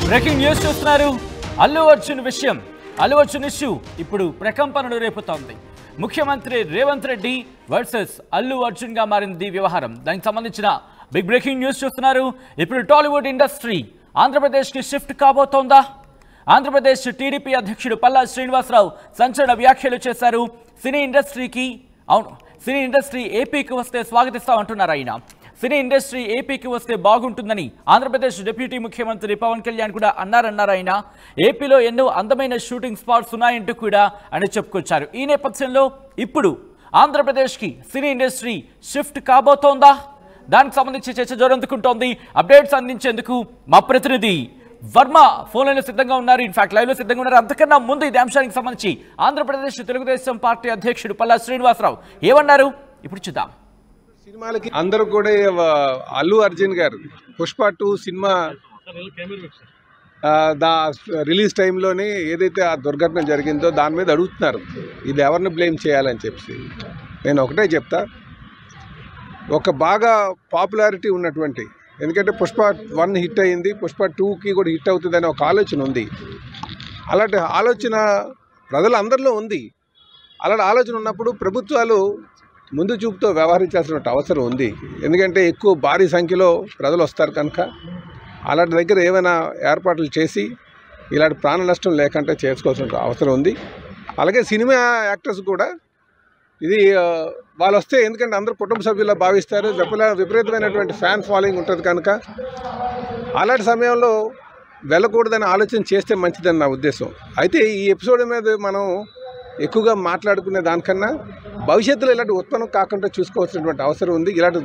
Breaking news చూస్తున్నారు. అల్లు అర్జున్ విషయం, Allu Arjun issue ఇప్పుడు ప్రకంపనలు రేపుతోంది. ముఖ్యమంత్రి రేవంత్ రెడ్డి వర్సెస్ అల్లు అర్జున్ గా మారింది వ్యవహారం. దానికి సంబంధించిన బిగ్ బ్రేకింగ్ న్యూస్ చూస్తున్నారు. ఇప్పుడు టాలీవుడ్ ఇండస్ట్రీ ఆంధ్రప్రదేశ్ కి షిఫ్ట్ కాబోతోందా? ఆంధ్రప్రదేశ్ టీడీపీ అధ్యక్షుడు పల్లా శ్రీనివాసరావు సంచలన వ్యాఖ్యలు చేశారు. సినీ ఇండస్ట్రీ ఏపీకి వస్తే స్వాగతిస్తామంటున్నారు ఆయన. సినీ ఇండస్ట్రీ ఏపీకి వస్తే బాగుంటుందని ఆంధ్రప్రదేశ్ డిప్యూటీ ముఖ్యమంత్రి పవన్ కళ్యాణ్ కూడా అన్నారు ఆయన. ఏపీలో ఎన్నో అందమైన షూటింగ్ స్పాట్స్ ఉన్నాయంటూ కూడా ఆయన చెప్పుకొచ్చారు. ఈ నేపథ్యంలో ఇప్పుడు ఆంధ్రప్రదేశ్కి సినీ ఇండస్ట్రీ షిఫ్ట్ కాబోతోందా? దానికి సంబంధించి చర్చ జోరందుకుంటోంది. అప్డేట్స్ అందించేందుకు మా ప్రతినిధి వర్మ ఫోన్లో సిద్ధంగా ఉన్నారు. ఇన్ఫాక్ట్ లైవ్ లో సిద్ధంగా ఉన్నారు. అంతకన్నా ముందు ఇదే అంశానికి సంబంధించి ఆంధ్రప్రదేశ్ తెలుగుదేశం పార్టీ అధ్యక్షుడు పల్లా శ్రీనివాసరావు ఏమన్నారు ఇప్పుడు చూద్దాం. సినిమాలకి అందరూ కూడా అల్లు అర్జున్ గారు పుష్ప 2 సినిమా రిలీజ్ టైంలోనే ఏదైతే ఆ దుర్ఘటన జరిగిందో దాని మీద అడుగుతున్నారు, ఇది ఎవరిని బ్లేమ్ చేయాలని చెప్పి. నేను ఒకటే చెప్తా, ఒక బాగా పాపులారిటీ ఉన్నటువంటి, ఎందుకంటే పుష్ప 1 హిట్ అయింది, పుష్ప 2కి కూడా హిట్ అవుతుందనే ఒక ఆలోచన ఉంది. అలాంటి ఆలోచన ప్రజలందరిలో ఉంది. అలాంటి ఆలోచన ఉన్నప్పుడు ప్రభుత్వాలు ముందు చూపుతో వ్యవహరించాల్సిన అవసరం ఉంది. ఎందుకంటే ఎక్కువ భారీ సంఖ్యలో ప్రజలు వస్తారు కనుక అలాంటి దగ్గర ఏమైనా ఏర్పాట్లు చేసి ఇలాంటి ప్రాణ నష్టం లేకుండా చేసుకోవాల్సిన అవసరం ఉంది. అలాగే సినిమా యాక్టర్స్ కూడా ఇది వాళ్ళు వస్తే, ఎందుకంటే అందరూ కుటుంబ సభ్యుల్లో భావిస్తారు, విపరీతమైనటువంటి ఫ్యాన్ ఫాలోయింగ్ ఉంటుంది కనుక అలాంటి సమయంలో వెళ్ళకూడదని ఆలోచన చేస్తే మంచిదని నా ఉద్దేశం. అయితే ఈ ఎపిసోడ్ మీద మనం ఎక్కువగా మాట్లాడుకునే దానికన్నా భవిష్యత్తులో ఇలాంటి ఉత్పన్నం కాకుండా చూసుకోవాల్సినటువంటి అవసరం ఉంది. ఇలాంటి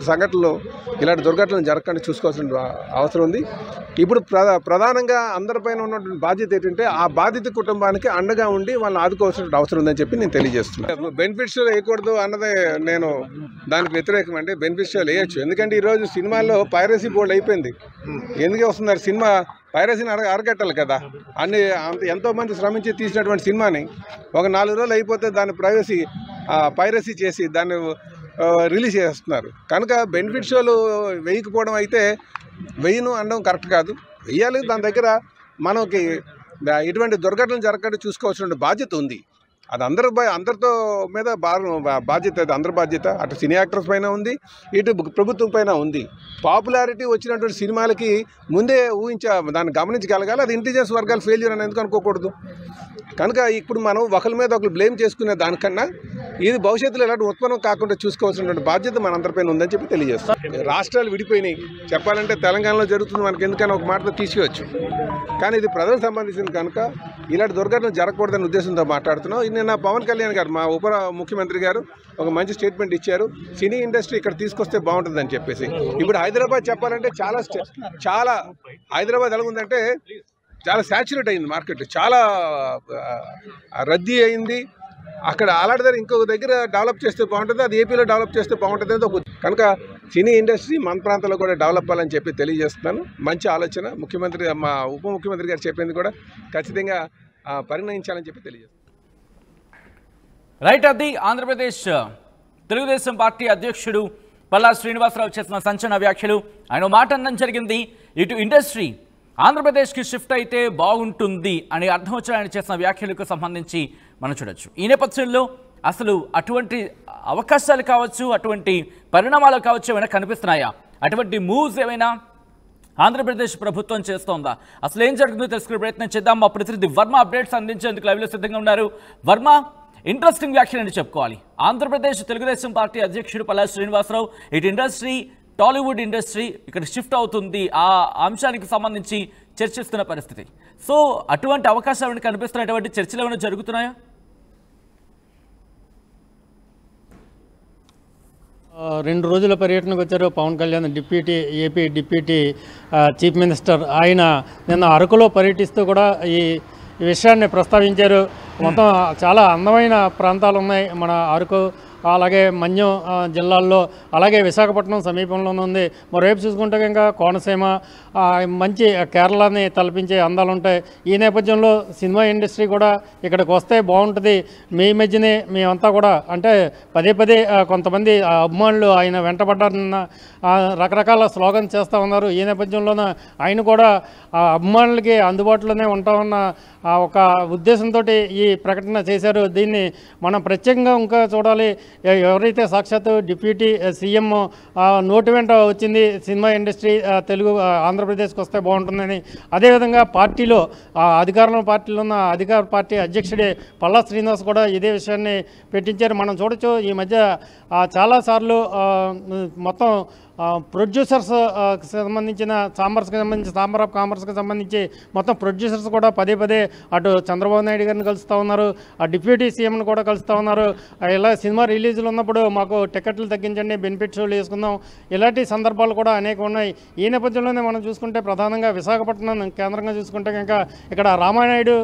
దుర్ఘటనలు జరగకుండా చూసుకోవాల్సిన అవసరం ఉంది. ఇప్పుడు ప్రధానంగా అందరిపైన ఉన్నటువంటి బాధ్యత ఏంటంటే ఆ బాధిత కుటుంబానికి అండగా ఉండి వాళ్ళని ఆదుకోవాల్సిన అవసరం ఉందని చెప్పి నేను తెలియజేస్తున్నాను. బెనిఫిట్ షోలు వేయకూడదు అన్నదే నేను దానికి వ్యతిరేకం. అంటే బెనిఫిట్ షోలు వేయచ్చు, ఎందుకంటే ఈరోజు సినిమాల్లో పైరసీ బోర్డు అయిపోయింది. ఎందుకు వస్తున్నారు? సినిమా పైరసీని అరగట్టాలి కదా. ఎంతోమంది శ్రమించి తీసినటువంటి సినిమాని ఒక 4 రోజులు అయిపోతే దాన్ని పైరసీ చేసి దాన్ని రిలీజ్ చేస్తున్నారు. కనుక బెనిఫిట్ షోలు వేయకపోవడం అయితే వేయను అనడం కరెక్ట్ కాదు, వేయాలి. దాని దగ్గర మనకి ఇటువంటి దుర్ఘటనలు జరగకుండా చూసుకోవాల్సిన బాధ్యత ఉంది. అది అందరితో మీద బాధ్యత, అది అందరి బాధ్యత. అటు సినీ యాక్టర్స్ పైన ఉంది, ఇటు ప్రభుత్వం పైన ఉంది. పాపులారిటీ వచ్చినటువంటి సినిమాలకి ముందే దాన్ని గమనించగలగాలి. అది ఇంటెలిజెన్స్ వర్గాలు ఫెయిల్యూర్ అని ఎందుకు అనుకోకూడదు. కనుక ఇప్పుడు మనం ఒకరి మీద ఒకరు బ్లేమ్ చేసుకునే దానికన్నా ఇది భవిష్యత్తులో ఎలాంటి ఉత్పన్నం కాకుండా చూసుకోవాల్సినటువంటి బాధ్యత మనందరిపైన ఉందని చెప్పి తెలియజేస్తాం. రాష్ట్రాలు విడిపోయినాయి, చెప్పాలంటే తెలంగాణలో జరుగుతుంది, మనకి ఎందుకని ఒక మాటలో తీసుకోవచ్చు. కానీ ఇది ప్రజలకు సంబంధించింది కనుక ఇలాంటి దుర్ఘటన జరగకూడదనే ఉద్దేశంతో మాట్లాడుతున్నాం. నిన్న పవన్ కళ్యాణ్ గారు, మా ఉప ముఖ్యమంత్రి గారు ఒక మంచి స్టేట్మెంట్ ఇచ్చారు, సినీ ఇండస్ట్రీ ఇక్కడ తీసుకొస్తే బాగుంటుందని చెప్పేసి. ఇప్పుడు హైదరాబాద్ చెప్పాలంటే చాలా హైదరాబాద్ ఎలా ఉందంటే చాలా సాచురేట్ అయింది మార్కెట్, చాలా రద్దీ అయింది. అక్కడ అలాంటి దగ్గర ఇంకొక దగ్గర డెవలప్ చేస్తే బాగుంటుంది, అది ఏపీలో డెవలప్ చేస్తే బాగుంటుంది అనేది ఒక. కనుక సినీ ఇండస్ట్రీ మన ప్రాంతంలో కూడా డెవలప్ అవ్వాలని చెప్పి తెలియజేస్తున్నాను. మంచి ఆలోచన. ముఖ్యమంత్రి, మా ఉప ముఖ్యమంత్రి గారు చెప్పింది కూడా ఖచ్చితంగా పరిగణించాలని చెప్పి తెలియజేస్తున్నాను. రైట్, అది ఆంధ్రప్రదేశ్ తెలుగుదేశం పార్టీ అధ్యక్షుడు పల్లా శ్రీనివాసరావు చేసిన సంచలన వ్యాఖ్యలు. ఆయన మాట అనడం జరిగింది, ఇటు ఇండస్ట్రీ ఆంధ్రప్రదేశ్కి షిఫ్ట్ అయితే బాగుంటుంది అని అర్థం వచ్చిన ఆయన చేసిన వ్యాఖ్యలకు సంబంధించి మనం చూడొచ్చు. ఈ నేపథ్యంలో అసలు అటువంటి అవకాశాలు కావచ్చు, అటువంటి పరిణామాలు కావచ్చు ఏమైనా కనిపిస్తున్నాయా? అటువంటి మూవ్స్ ఏమైనా ఆంధ్రప్రదేశ్ ప్రభుత్వం చేస్తోందా? అసలు ఏం జరుగుతుందో తెలుసుకునే ప్రయత్నం చేద్దాం. మా ప్రతినిధి వర్మ అప్డేట్స్ అందించేందుకు లైవ్లో సిద్ధంగా ఉన్నారు. వర్మ, ఇంట్రెస్టింగ్ వ్యాఖ్యలు అని చెప్పుకోవాలి. ఆంధ్రప్రదేశ్ తెలుగుదేశం పార్టీ అధ్యక్షుడు పల్లా శ్రీనివాసరావు ఇటు ఇండస్ట్రీ, టాలీవుడ్ ఇండస్ట్రీ ఇక్కడ షిఫ్ట్ అవుతుంది, ఆ అంశానికి సంబంధించి చర్చిస్తున్న పరిస్థితి. సో అటువంటి అవకాశాలు కనిపిస్తున్న, అటువంటి చర్చలు ఏమైనా జరుగుతున్నాయా? 2 రోజుల పర్యటనకు వచ్చారు Pawan Kalyan, AP deputy chief minister. ఆయన నిన్న అరకులో పర్యటిస్తూ కూడా ఈ విషయాన్ని ప్రస్తావించారు. మొత్తం చాలా అందమైన ప్రాంతాలు ఉన్నాయి మన అరకు. అలాగే మన్యం జిల్లాల్లో, అలాగే విశాఖపట్నం సమీపంలోనే ఉంది. మరోవైపు చూసుకుంటే ఇంకా కోనసీమ, మంచి కేరళని తలపించే అందాలు ఉంటాయి. ఈ నేపథ్యంలో సినిమా ఇండస్ట్రీ కూడా ఇక్కడికి వస్తే బాగుంటుంది. మీ మధ్యనే మేమంతా కూడా అంటే పదే పదే కొంతమంది అభిమానులు ఆయన వెంటబడ్డారన్న రకరకాల స్లోగన్స్ చేస్తూ ఉన్నారు. ఈ నేపథ్యంలోనే ఆయన కూడా అభిమానులకి అందుబాటులోనే ఉంటామన్న ఒక ఉద్దేశంతో ఈ ప్రకటన చేశారు. దీన్ని మనం ప్రత్యేకంగా ఇంకా చూడాలి. ఎవరైతే సాక్షాత్తు డిప్యూటీ సీఎం నోటి వెంట వచ్చింది సినిమా ఇండస్ట్రీ తెలుగు ఆంధ్రప్రదేశ్కి వస్తే బాగుంటుందని, అదేవిధంగా పార్టీలో అధికారంలో పార్టీలో ఉన్న అధికార పార్టీ అధ్యక్షుడే పల్లా శ్రీనివాస్ కూడా ఇదే విషయాన్ని పెట్టించారు. మనం చూడొచ్చు ఈ మధ్య చాలాసార్లు మొత్తం ప్రొడ్యూసర్స్ సంబంధించిన ఛాంబర్ ఆఫ్ కామర్స్కి సంబంధించి మొత్తం ప్రొడ్యూసర్స్ కూడా పదే పదే అటు చంద్రబాబు నాయుడు గారిని కలుస్తూ ఉన్నారు, ఆ డిప్యూటీ సీఎంను కూడా కలుస్తూ ఉన్నారు. ఇలా సినిమా రిలీజులు ఉన్నప్పుడు మాకు టికెట్లు తగ్గించండి, బెనిఫిట్ షోలు వేసుకుందాం, ఇలాంటి సందర్భాలు కూడా అనేక ఉన్నాయి. ఈ నేపథ్యంలోనే మనం చూసుకుంటే ప్రధానంగా విశాఖపట్నం కేంద్రంగా చూసుకుంటే కనుక ఇక్కడ రామానాయుడు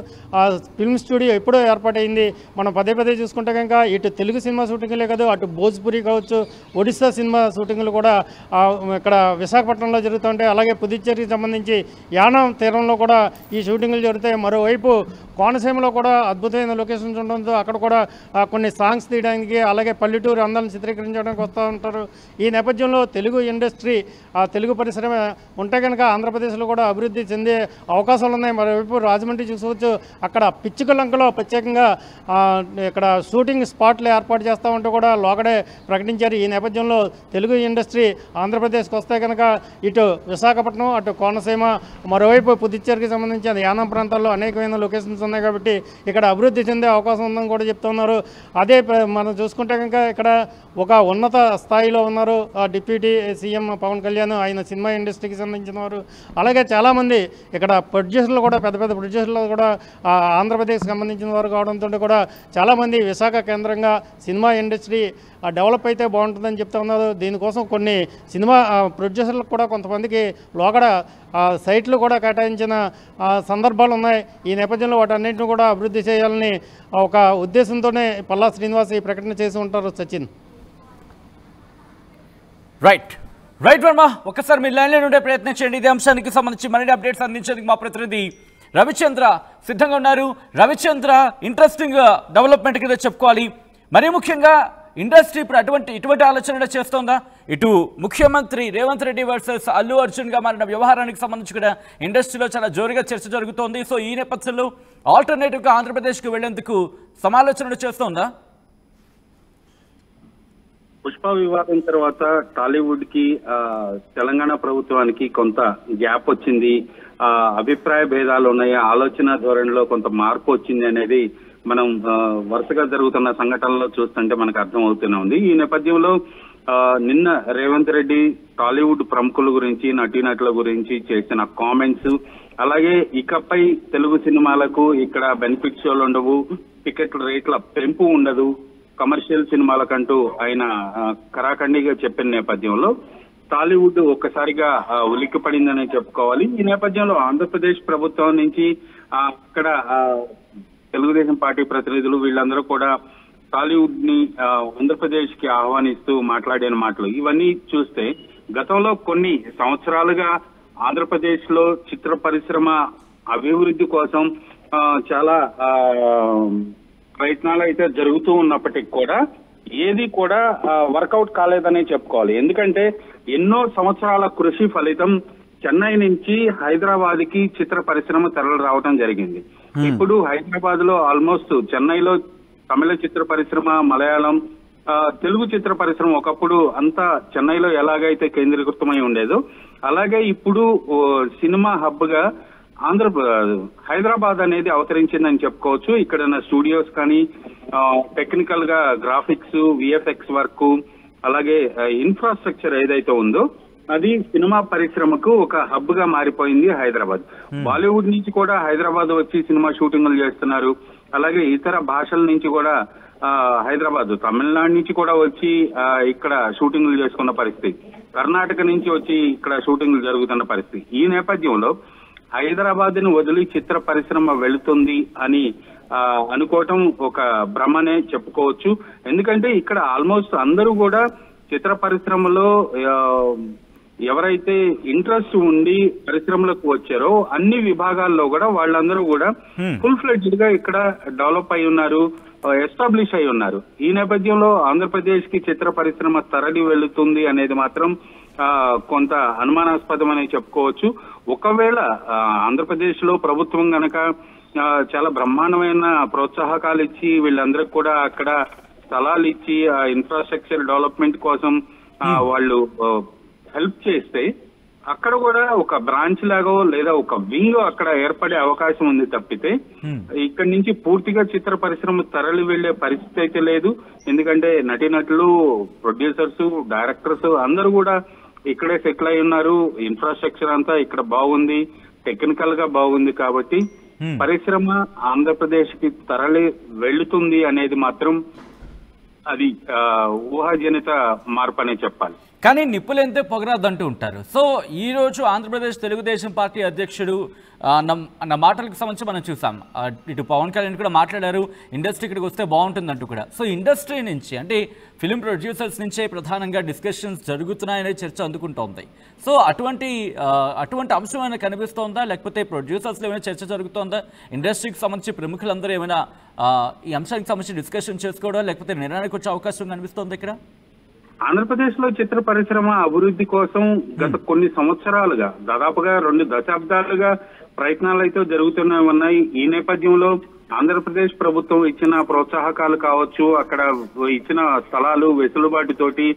ఫిల్మ్ స్టూడియో ఎప్పుడో ఏర్పాటైంది. మనం పదే పదే చూసుకుంటే కనుక ఇటు తెలుగు సినిమా షూటింగ్లే కాదు, అటు భోజ్పురి కావచ్చు, ఒడిస్సా సినిమా షూటింగ్లు కూడా ఇక్కడ విశాఖపట్నంలో జరుగుతుంటాయి. అలాగే పుదుచ్చేరికి సంబంధించి యానం తీరంలో కూడా ఈ షూటింగ్లు జరుగుతాయి. మరోవైపు కోనసీమలో కూడా అద్భుతమైన లొకేషన్స్ ఉండడంతో అక్కడ కూడా కొన్ని సాంగ్స్ తీయడానికి, అలాగే పల్లెటూరు అందాలను చిత్రీకరించడానికి వస్తూ ఉంటారు. ఈ నేపథ్యంలో తెలుగు ఇండస్ట్రీ, తెలుగు పరిశ్రమ ఉంటే కనుక ఆంధ్రప్రదేశ్లో కూడా అభివృద్ధి చెందే అవకాశాలు ఉన్నాయి. మరోవైపు రాజమండ్రి చూసుకోవచ్చు, అక్కడ పిచ్చుకలంకలో ప్రత్యేకంగా ఇక్కడ షూటింగ్ స్పాట్లు ఏర్పాటు చేస్తూ ఉంటూ కూడా లోకడే ప్రకటించారు. ఈ నేపథ్యంలో తెలుగు ఇండస్ట్రీ ఆంధ్రప్రదేశ్కి వస్తే కనుక ఇటు విశాఖపట్నం, అటు కోనసీమ, మరోవైపు పుదుచ్చేరికి సంబంధించిన యానం ప్రాంతాల్లో అనేకమైన లొకేషన్స్ ఉన్నాయి కాబట్టి ఇక్కడ అభివృద్ధి చెందే అవకాశం ఉందని కూడా చెప్తున్నారు. అదే మనం చూసుకుంటే కనుక ఇక్కడ ఒక ఉన్నత స్థాయిలో ఉన్నారు డిప్యూటీ సీఎం పవన్ కళ్యాణ్, ఆయన సినిమా ఇండస్ట్రీకి సంబంధించిన వారు. అలాగే చాలామంది ఇక్కడ ప్రొడ్యూసర్లు కూడా పెద్ద పెద్ద ప్రొడ్యూసర్లు కూడా ఆంధ్రప్రదేశ్కి సంబంధించిన వారు కావడంతో కూడా చాలామంది విశాఖ కేంద్రంగా సినిమా ఇండస్ట్రీ డెవలప్ అయితే బాగుంటుందని చెప్తా ఉన్నారు. దీనికోసం కొన్ని సినిమా ప్రొడ్యూసర్లకు కూడా కొంతమందికి లోగడ సైట్లు కూడా కేటాయించిన సందర్భాలు ఉన్నాయి. ఈ నేపథ్యంలో వాటన్నింటిని కూడా అభివృద్ధి చేయాలని ఒక ఉద్దేశంతోనే పల్లా శ్రీనివాస్ ఈ ప్రకటన చేసి ఉంటారు. సచిన్. రైట్ వర్మ, ఒక్కసారి మీ లైన్లో ఉండే ప్రయత్నం చేయండి. ఇదే అంశానికి సంబంధించి మరిన్ని అప్డేట్స్ అందించేందుకు మా ప్రతినిధి రవిచంద్ర సిద్ధంగా ఉన్నారు. రవిచంద్ర, ఇంట్రెస్టింగ్ డెవలప్మెంట్ కింద చెప్పుకోవాలి. మరీ ముఖ్యంగా ఇండస్ట్రీ ఇప్పుడు ఇటువంటి ఆలోచన చేస్తోందా? ఇటు ముఖ్యమంత్రి రేవంత్ రెడ్డి వర్సెస్ అల్లు అర్జున్గా మారిన వ్యవహారానికి సంబంధించి కూడా ఇండస్ట్రీలో చాలా జోరుగా చర్చ జరుగుతోంది. సో ఈ నేపథ్యంలో ఆల్టర్నేటివ్గా ఆంధ్రప్రదేశ్కి వెళ్లేందుకు సమాలోచనలు చేస్తోందా? పుష్ప వివాదం తర్వాత టాలీవుడ్ కి తెలంగాణ ప్రభుత్వానికి కొంత గ్యాప్ వచ్చింది, అభిప్రాయ భేదాలు ఉన్నాయి, ఆలోచన ధోరణిలో కొంత మార్పు వచ్చింది అనేది మనం వరుసగా జరుగుతున్న సంఘటనలో చూస్తుంటే మనకు అర్థం అవుతూనే ఉంది. ఈ నేపథ్యంలో నిన్న రేవంత్ రెడ్డి టాలీవుడ్ ప్రముఖుల గురించి, నటీనటుల గురించి చేసిన కామెంట్స్, అలాగే ఇకపై తెలుగు సినిమాలకు ఇక్కడ బెనిఫిట్ షోలు ఉండవు, టికెట్ల రేట్ల పెంపు ఉండదు, కమర్షియల్ సినిమాలకంటూ ఆయన కరాఖండిగా చెప్పిన నేపథ్యంలో టాలీవుడ్ ఒక్కసారిగా ఉలిక్కి పడిందనే చెప్పుకోవాలి. ఈ నేపథ్యంలో ఆంధ్రప్రదేశ్ ప్రభుత్వం నుంచి అక్కడ తెలుగుదేశం పార్టీ ప్రతినిధులు వీళ్ళందరూ కూడా టాలీవుడ్ ని ఆంధ్రప్రదేశ్ కి ఆహ్వానిస్తూ మాట్లాడిన మాటలు ఇవన్నీ చూస్తే గతంలో కొన్ని సంవత్సరాలుగా ఆంధ్రప్రదేశ్ లో చిత్ర పరిశ్రమ అభివృద్ధి కోసం చాలా ప్రయత్నాలు అయితే జరుగుతూ ఉన్నప్పటికీ కూడా ఏది కూడా వర్కౌట్ కాలేదనే చెప్పుకోవాలి. ఎందుకంటే ఎన్నో సంవత్సరాల కృషి ఫలితం చెన్నై నుంచి హైదరాబాద్ కి చిత్ర పరిశ్రమ తరలి రావడం జరిగింది. ఇప్పుడు హైదరాబాద్ లో ఆల్మోస్ట్ చెన్నైలో తమిళ చిత్ర పరిశ్రమ, మలయాళం, తెలుగు చిత్ర పరిశ్రమ ఒకప్పుడు అంతా చెన్నైలో ఎలాగైతే కేంద్రీకృతమై ఉండేదో అలాగే ఇప్పుడు సినిమా హబ్ గా హైదరాబాద్ అనేది అవతరించిందని చెప్పుకోవచ్చు. ఇక్కడ స్టూడియోస్ కానీ టెక్నికల్ గా గ్రాఫిక్స్, విఎఫ్ఎక్స్ వర్క్, అలాగే ఇన్ఫ్రాస్ట్రక్చర్ ఏదైతే ఉందో అది సినిమా పరిశ్రమకు ఒక హబ్ గా మారిపోయింది హైదరాబాద్. బాలీవుడ్ నుంచి కూడా హైదరాబాద్ వచ్చి సినిమా షూటింగ్లు చేస్తున్నారు. అలాగే ఇతర భాషల నుంచి కూడా హైదరాబాద్, తమిళనాడు నుంచి కూడా వచ్చి ఇక్కడ షూటింగ్లు చేసుకున్న పరిస్థితి, కర్ణాటక నుంచి వచ్చి ఇక్కడ షూటింగ్లు జరుగుతున్న పరిస్థితి. ఈ నేపథ్యంలో హైదరాబాద్ ను వదిలి చిత్ర పరిశ్రమ వెళుతుంది అని అనుకోవటం ఒక భ్రమనే చెప్పుకోవచ్చు. ఎందుకంటే ఇక్కడ ఆల్మోస్ట్ అందరూ కూడా చిత్ర పరిశ్రమలో ఎవరైతే ఇంట్రెస్ట్ ఉండి పరిశ్రమలకు వచ్చారో అన్ని విభాగాల్లో కూడా వాళ్ళందరూ కూడా ఫుల్ ఫ్లెడ్జ్డ్ గా ఇక్కడ డెవలప్ అయి ఉన్నారు, ఎస్టాబ్లిష్ అయి ఉన్నారు. ఈ నేపథ్యంలో ఆంధ్రప్రదేశ్ కి చిత్ర పరిశ్రమ తరలి వెళుతుంది అనేది మాత్రం కొంత అనుమానాస్పదం అని చెప్పుకోవచ్చు. ఒకవేళ ఆంధ్రప్రదేశ్ లో ప్రభుత్వం గనక చాలా బ్రహ్మాండమైన ప్రోత్సాహకాలు ఇచ్చి వీళ్ళందరికి కూడా అక్కడ స్థలాలు ఇచ్చి ఆ ఇన్ఫ్రాస్ట్రక్చర్ డెవలప్మెంట్ కోసం వాళ్ళు హెల్ప్ చేస్తే అక్కడ కూడా ఒక బ్రాంచ్ లాగో లేదా ఒక వింగ్ అక్కడ ఏర్పడే అవకాశం ఉంది తప్పితే ఇక్కడి నుంచి పూర్తిగా చిత్ర పరిశ్రమ తరలి వెళ్లే పరిస్థితి అయితే లేదు. ఎందుకంటే నటీనటులు, ప్రొడ్యూసర్స్, డైరెక్టర్స్ అందరూ కూడా ఇక్కడే సెటిల్ అయి ఉన్నారు. ఇన్ఫ్రాస్ట్రక్చర్ అంతా ఇక్కడ బాగుంది, టెక్నికల్ గా బాగుంది. కాబట్టి పరిశ్రమ ఆంధ్రప్రదేశ్ కి తరలి వెళ్తుంది అనేది మాత్రం అది ఊహాజనిత మార్పు అనే చెప్పాలి. కానీ నిప్పులెంతే పొగరాదంటూ ఉంటారు. సో ఈ రోజు ఆంధ్రప్రదేశ్ తెలుగుదేశం పార్టీ అధ్యక్షుడు నా మాటలకు సంబంధించి మనం చూసాం. ఇటు పవన్ కళ్యాణ్ కూడా మాట్లాడారు, ఇండస్ట్రీ ఇక్కడికి వస్తే బాగుంటుందంటూ కూడా. సో ఇండస్ట్రీ నుంచి అంటే ఫిలిం ప్రొడ్యూసర్స్ నుంచే ప్రధానంగా డిస్కషన్స్ జరుగుతున్నాయనే చర్చ అందుకుంటోంది. సో అటువంటి అంశం ఏమైనా కనిపిస్తోందా, లేకపోతే ప్రొడ్యూసర్స్లో ఏమైనా చర్చ జరుగుతోందా? ఇండస్ట్రీకి సంబంధించి ప్రముఖులందరూ ఏమైనా ఈ అంశానికి సంబంధించి డిస్కషన్ చేసుకోవడం లేకపోతే నిర్ణయానికి వచ్చే అవకాశం కనిపిస్తోంది ఇక్కడ? ఆంధ్రప్రదేశ్ లో చిత్ర పరిశ్రమ అభివృద్ధి కోసం గత కొన్ని సంవత్సరాలుగా దాదాపుగా 2 దశాబ్దాలుగా ప్రయత్నాలు అయితే జరుగుతూనే ఉన్నాయి. ఈ నేపథ్యంలో ఆంధ్రప్రదేశ్ ప్రభుత్వం ఇచ్చిన ప్రోత్సాహకాలు కావచ్చు, అక్కడ ఇచ్చిన స్థలాలు వెసులుబాటుతోటి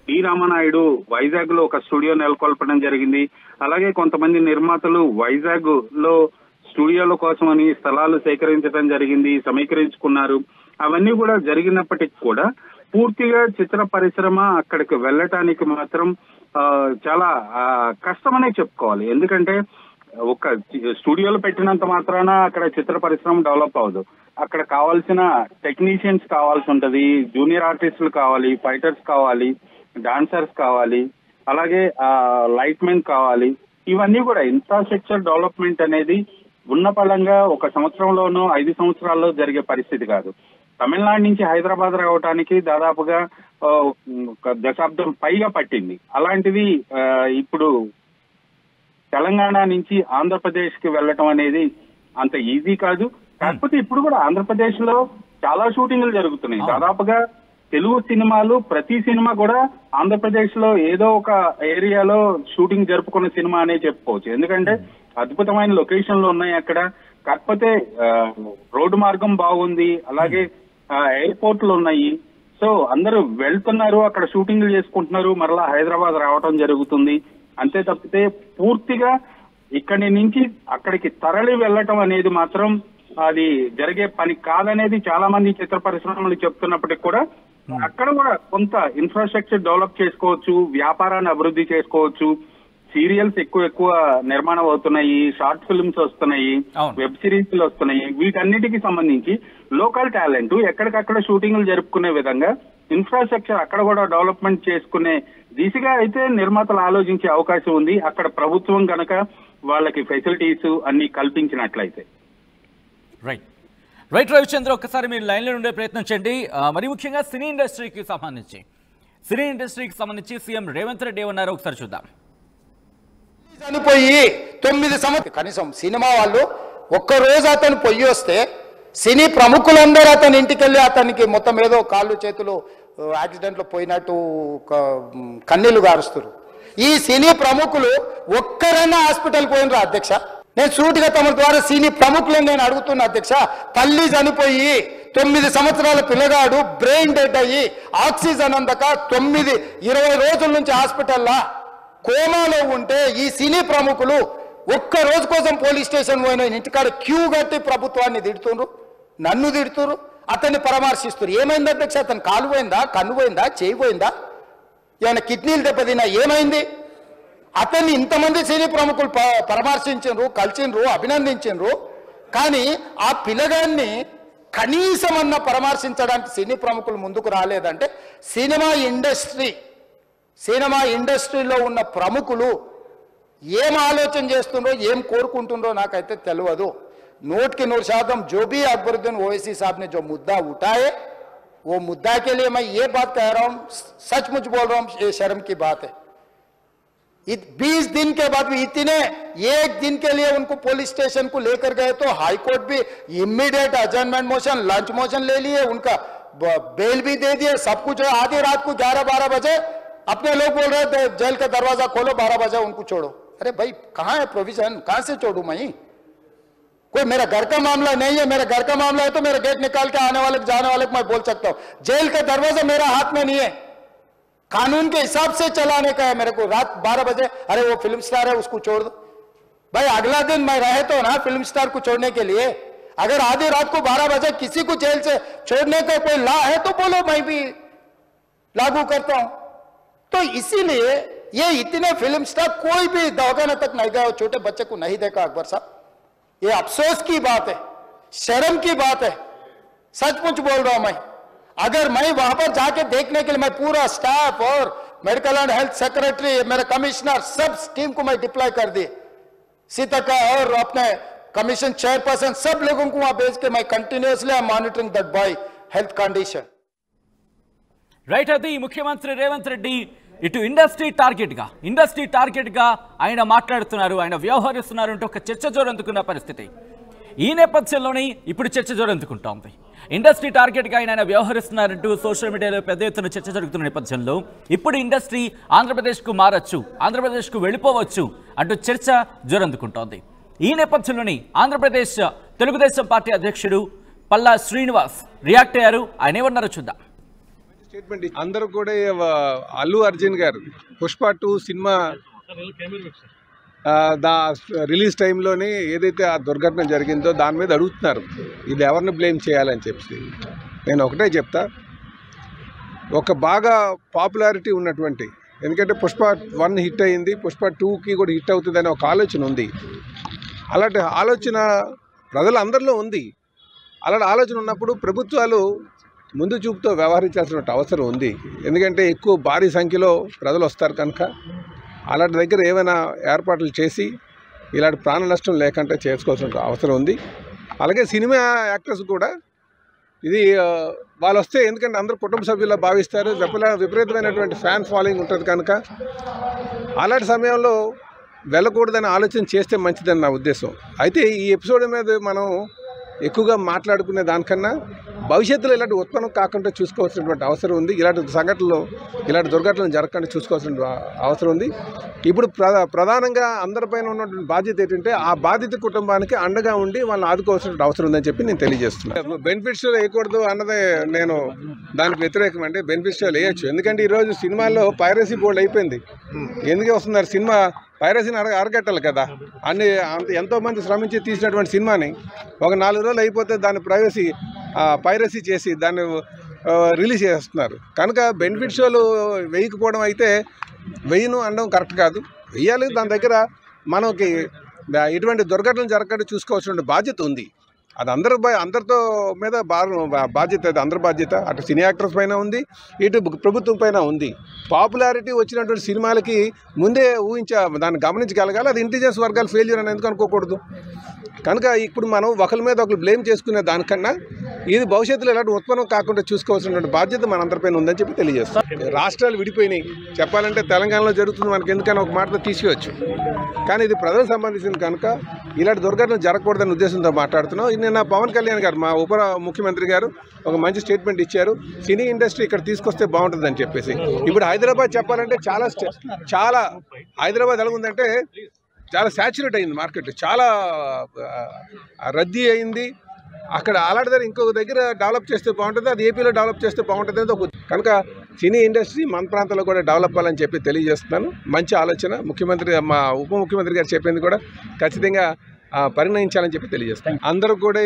టి రామనాయుడు వైజాగ్ లో ఒక స్టూడియో నెలకొల్పడం జరిగింది. అలాగే కొంతమంది నిర్మాతలు వైజాగ్ లో స్టూడియోల కోసమని స్థలాలు సేకరించడం జరిగింది, సమీకరించుకున్నారు. అవన్నీ కూడా జరిగినప్పటికీ కూడా పూర్తిగా చిత్ర పరిశ్రమ అక్కడికి వెళ్ళటానికి మాత్రం చాలా కష్టమనే చెప్పుకోవాలి. ఎందుకంటే ఒక స్టూడియోలు పెట్టినంత మాత్రాన అక్కడ చిత్ర పరిశ్రమ డెవలప్ అవ్వదు. అక్కడ కావాల్సిన టెక్నీషియన్స్ కావాల్సి ఉంటది, జూనియర్ ఆర్టిస్టులు కావాలి, ఫైటర్స్ కావాలి, డాన్సర్స్ కావాలి, అలాగే లైట్ మెన్ కావాలి. ఇవన్నీ కూడా ఇన్ఫ్రాస్ట్రక్చర్ డెవలప్మెంట్ అనేది ఉన్న పరంగా 1 సంవత్సరంలోనూ 5 సంవత్సరాల్లో జరిగే పరిస్థితి కాదు. తమిళనాడు నుంచి హైదరాబాద్ రావడానికి దాదాపుగా 1 దశాబ్దం పైగా పట్టింది. అలాంటిది ఇప్పుడు తెలంగాణ నుంచి ఆంధ్రప్రదేశ్ కి వెళ్ళటం అనేది అంత ఈజీ కాదు. కాకపోతే ఇప్పుడు కూడా ఆంధ్రప్రదేశ్ లో చాలా షూటింగ్లు జరుగుతున్నాయి. దాదాపుగా తెలుగు సినిమాలు ప్రతి సినిమా కూడా ఆంధ్రప్రదేశ్ లో ఏదో ఒక ఏరియాలో షూటింగ్ జరుపుకున్న సినిమా అనే చెప్పుకోవచ్చు. ఎందుకంటే అద్భుతమైన లొకేషన్లు ఉన్నాయి అక్కడ. కాకపోతే రోడ్డు మార్గం బాగుంది, అలాగే ఎయిర్పోర్ట్లు ఉన్నాయి. సో అందరూ వెళ్తున్నారు, అక్కడ షూటింగ్లు చేసుకుంటున్నారు, మరలా హైదరాబాద్ రావటం జరుగుతుంది. అంతే తప్పితే పూర్తిగా ఇక్కడి నుంచి అక్కడికి తరలి వెళ్ళటం అనేది మాత్రం అది జరిగే పని కాదనేది చాలా మంది చిత్ర పరిశ్రమలు చెప్తున్నప్పటికీ కూడా అక్కడ కూడా కొంత ఇన్ఫ్రాస్ట్రక్చర్ డెవలప్ చేసుకోవచ్చు, వ్యాపారాన్ని అభివృద్ధి చేసుకోవచ్చు. సీరియల్స్ ఎక్కువ నిర్మాణం అవుతున్నాయి, షార్ట్ ఫిల్మ్స్ వస్తున్నాయి, వెబ్ సిరీస్లు వస్తున్నాయి. వీటన్నిటికి సంబంధించి లోకల్ టాలెంట్ ఎక్కడికక్కడ షూటింగ్లు జరుపుకునే విధంగా ఇన్ఫ్రాస్ట్రక్చర్ అక్కడ కూడా డెవలప్మెంట్ చేసుకునే దిశగా అయితే నిర్మాతలు ఆలోచించే అవకాశం ఉంది, అక్కడ ప్రభుత్వం కనుక వాళ్ళకి ఫెసిలిటీస్ అన్ని కల్పించినట్లయితే. రైట్ రవిచంద్ర, ఒక్కసారి మీరు లైన్లో ఉండే ప్రయత్నం చేయండి. మరి ముఖ్యంగా సినీ ఇండస్ట్రీకి సంబంధించి సీఎం రేవంత్ రెడ్డి ఏమన్నారో ఒకసారి చూద్దాం. చనిపోయి 9 సంవత్సరాలు కనీసం సినిమా వాళ్ళు ఒక్కరోజు అతను పొయ్యి వస్తే సినీ ప్రముఖులందరూ అతని ఇంటికి వెళ్ళి అతనికి మొత్తం ఏదో కాళ్ళు చేతులు యాక్సిడెంట్లో పోయినట్టు కన్నీళ్లు గారుస్తారు. ఈ సినీ ప్రముఖులు ఒక్కరైనా హాస్పిటల్ పోయినరా అధ్యక్ష? నేను సూటిగా తమ ద్వారా సినీ ప్రముఖులను నేను అడుగుతున్నా అధ్యక్ష. తల్లి చనిపోయి 9 సంవత్సరాల పిల్లగాడు బ్రెయిన్ డెడ్ అయ్యి ఆక్సిజన్ అందక 20 రోజుల నుంచి హాస్పిటల్లా కోమాలో ఉంటే ఈ సినీ ప్రముఖులు ఒక్క రోజు కోసం పోలీస్ స్టేషన్ పోయిన ఇంటికాడ క్యూ కట్టి ప్రభుత్వాన్ని తిడుతున్నారు, నన్ను తిడుతున్నారు, అతన్ని పరామర్శిస్తున్నారు. ఏమైంది అధ్యక్ష? అతను కాలు పోయిందా, కన్ను పోయిందా, చేయి పోయిందా, ఏమైనా కిడ్నీలు దెబ్బతిన్నా, ఏమైంది? అతన్ని ఇంతమంది సినీ ప్రముఖులు పరామర్శించారు, కలిసిండ్రు, అభినందించారు. కానీ ఆ పిల్లగాన్ని కనీసమన్నా పరామర్శించడానికి సినీ ప్రముఖులు ముందుకు రాలేదంటే సినిమా ఇండస్ట్రీలో ఉన్న ప్రముఖులు ఏం ఆలోచన చేస్తుండ్రో ఏం కోరుకుంటుండ్రో నాకైతే తెలియదు। 100% जो भी अकबरुद्दीन ओवैसी साहब ने जो मुद्दा उठाए वो मुद्दा के लिए मैं ये बात कह रहा हूँ, सचमुच बोल रहा हूँ, ये शर्म की बात है। 20 दिन के बाद भी इतने एक दिन के लिए उनको पुलिस स्टेशन को लेकर गए तो हाई कोर्ट भी इमीडिएट अजर्नमेंट मोशन, लंच मोशन ले लिए, उनका बेल भी दे दिए, सब कुछ है। आधी रात को 11-12 बजे अपने लोग बोल रहे थे जेल का दरवाजा खोलो, 12 बजे उनको छोड़ो। अरे भाई कहाँ है प्रोविजन, कहाँ से छोड़ू मैं? कोई मेरा घर का मामला नहीं है, मेरा घर का मामला है तो मेरा गेट निकाल के आने वाले जाने वाले को मैं बोल सकता हूं। जेल का दरवाजा मेरा हाथ में नहीं है, कानून के हिसाब से चलाने का है मेरे को। रात 12 बजे अरे वो फिल्म स्टार है उसको छोड़ दो भाई, अगला दिन मैं रहे तो ना फिल्म स्टार को छोड़ने के लिए। अगर आधी रात को 12 बजे किसी को जेल से छोड़ने का कोई लॉ है तो बोलो, मैं भी लागू करता हूं। तो इसीलिए ये इतने फिल्म स्टार कोई भी दवाखाने तक नहीं गया, छोटे बच्चे को नहीं देखा अकबर साहब। ये अफसोस की बात है, शर्म की बात है, सचमुच बोल रहा हूं मैं। अगर मैं वहां पर जाके देखने के लिए मैं पूरा स्टाफ और मेडिकल एंड हेल्थ सेक्रेटरी, मेरे कमिश्नर, सब टीम को मैं डिप्लॉय कर दिए, सीता और अपने कमीशन चेयरपर्सन सब लोगों को वहां भेज के मैं continuously I monitoring that boy health condition. Right, అది ముఖ్యమంత్రి రేవంత్ రెడ్డి ఇటు ఇండస్ట్రీ టార్గెట్గా ఆయన మాట్లాడుతున్నారు, ఆయన వ్యవహరిస్తున్నారు అంటే ఒక చర్చ జోరందుకున్న పరిస్థితి. ఈ నేపథ్యంలోనే ఇప్పుడు చర్చ జోరందుకుంటోంది. ఇండస్ట్రీ టార్గెట్గా ఆయన వ్యవహరిస్తున్నారంటూ సోషల్ మీడియాలో పెద్ద ఎత్తున చర్చ జరుగుతున్న నేపథ్యంలో ఇప్పుడు ఇండస్ట్రీ ఆంధ్రప్రదేశ్కు మారచ్చు, ఆంధ్రప్రదేశ్కు వెళ్ళిపోవచ్చు అంటూ చర్చ జోరందుకుంటోంది. ఈ నేపథ్యంలోనే ఆంధ్రప్రదేశ్ తెలుగుదేశం పార్టీ అధ్యక్షుడు పల్లా శ్రీనివాస్ రియాక్ట్ అయ్యారు. ఆయన ఏమన్నారో చూద్దాం. స్టేట్మెంట్ అందరూ కూడా అల్లు అర్జున్ గారు పుష్ప 2 సినిమా రిలీజ్ టైంలోనే ఏదైతే ఆ దుర్ఘటన జరిగిందో దాని మీద అడుగుతున్నారు, ఇది ఎవరిని బ్లేమ్ చేయాలని చెప్పి. నేను ఒకటే చెప్తా, ఒక బాగా పాపులారిటీ ఉన్నటువంటి, ఎందుకంటే పుష్ప 1 హిట్ అయింది, పుష్ప 2కి కూడా హిట్ అవుతుందని ఒక ఆలోచన ఉంది. అలాంటి ఆలోచన ప్రజలందరిలో ఉంది. అలాంటి ఆలోచన ఉన్నప్పుడు ప్రభుత్వాలు ముందు చూపుతో వ్యవహరించాల్సిన అవసరం ఉంది. ఎందుకంటే ఎక్కువ భారీ సంఖ్యలో ప్రజలు వస్తారు కనుక అలాంటి దగ్గర ఏమైనా ఏర్పాట్లు చేసి ఇలాంటి ప్రాణ నష్టం లేకుండా చేసుకోవాల్సిన అవసరం ఉంది. అలాగే సినిమా యాక్టర్స్ కూడా ఇది వాళ్ళు వస్తే, ఎందుకంటే అందరూ కుటుంబ సభ్యుల్లో భావిస్తారు, విపరీతమైనటువంటి ఫ్యాన్ ఫాలోయింగ్ ఉంటుంది కనుక అలాంటి సమయంలో వెళ్ళకూడదని ఆలోచన చేస్తే మంచిదని నా ఉద్దేశం. అయితే ఈ ఎపిసోడ్ మీద మనం ఎక్కువగా మాట్లాడుకునే దానికన్నా భవిష్యత్తులో ఇలాంటి ఉత్పన్నం కాకుండా చూసుకోవాల్సినటువంటి అవసరం ఉంది. ఇలాంటి సంఘటనలు, ఇలాంటి దుర్ఘటనలు జరగకుండా చూసుకోవాల్సిన అవసరం ఉంది. ఇప్పుడు ప్రధానంగా అందరిపైన ఉన్నటువంటి బాధ్యత ఏంటంటే ఆ బాధిత కుటుంబానికి అండగా ఉండి వాళ్ళని ఆదుకోవాల్సిన అవసరం ఉందని చెప్పి నేను తెలియజేస్తున్నాను. బెనిఫిట్స్ వేయకూడదు అన్నదే నేను దానికి వ్యతిరేకం. అంటే బెనిఫిట్స్ వేయచ్చు, ఎందుకంటే ఈరోజు సినిమాల్లో పైరసీ బోర్డు అయిపోయింది. ఎందుకు వస్తున్నారు, సినిమా పైరసీని అరగట్టాలి కదా. ఎంతోమంది శ్రమించి తీసినటువంటి సినిమాని ఒక 4 రోజులు అయిపోతే దాన్ని పైరసీ చేసి దాన్ని రిలీజ్ చేస్తున్నారు. కనుక బెనిఫిట్ షోలు వేయకపోవడం అయితే వెయ్యను అనడం కరెక్ట్ కాదు, వెయ్యాలి. దాని దగ్గర మనకి ఇటువంటి దుర్ఘటనలు జరగకుండా చూసుకోవాల్సిన బాధ్యత ఉంది. అది అందరితో మీద బాధ్యత, అది అందరి బాధ్యత. అటు సినీ యాక్టర్స్ పైన ఉంది, ఇటు ప్రభుత్వం పైన ఉంది. పాపులారిటీ వచ్చినటువంటి సినిమాలకి ముందే దాన్ని గమనించగలగాలి. అది ఇంటెలిజెన్స్ వర్గాలు ఫెయిల్యూర్ అని ఎందుకు అనుకోకూడదు. కనుక ఇప్పుడు మనం ఒకరి మీద ఒకరు బ్లేమ్ చేసుకునే దానికన్నా ఇది భవిష్యత్తులో ఎలాంటి ఉత్పన్నం కాకుండా చూసుకోవాల్సినటువంటి బాధ్యత మనందరిపైన ఉందని చెప్పి తెలియజేస్తాం. రాష్ట్రాలు విడిపోయినాయి, చెప్పాలంటే తెలంగాణలో జరుగుతుంది, మనకి ఎందుకని ఒక మాటతో తీసుకోవచ్చు. కానీ ఇది ప్రజలకు సంబంధించింది కనుక ఇలాంటి దుర్ఘటనలు జరగకూడదనే ఉద్దేశంతో మాట్లాడుతున్నాం. నిన్న పవన్ కళ్యాణ్ గారు, మా ఉప ముఖ్యమంత్రి గారు ఒక మంచి స్టేట్మెంట్ ఇచ్చారు, సినీ ఇండస్ట్రీ ఇక్కడ తీసుకొస్తే బాగుంటుందని చెప్పేసి. ఇప్పుడు హైదరాబాద్ చెప్పాలంటే చాలా హైదరాబాద్ ఎలా ఉందంటే చాలా సాచురేట్ అయింది, మార్కెట్ చాలా రద్దీ అయింది. అక్కడ అలాంటి దగ్గర ఇంకొక దగ్గర డెవలప్ చేస్తే బాగుంటుంది, అది ఏపీలో డెవలప్ చేస్తే బాగుంటుంది అనేది ఒక. కనుక సినీ ఇండస్ట్రీ మన ప్రాంతంలో కూడా డెవలప్ అవ్వాలని చెప్పి తెలియజేస్తున్నాను. మంచి ఆలోచన, ముఖ్యమంత్రి మా ఉప ముఖ్యమంత్రి గారు చెప్పింది కూడా ఖచ్చితంగా పరిగణించాలని చెప్పి తెలియజేస్తాను. అందరూ కూడా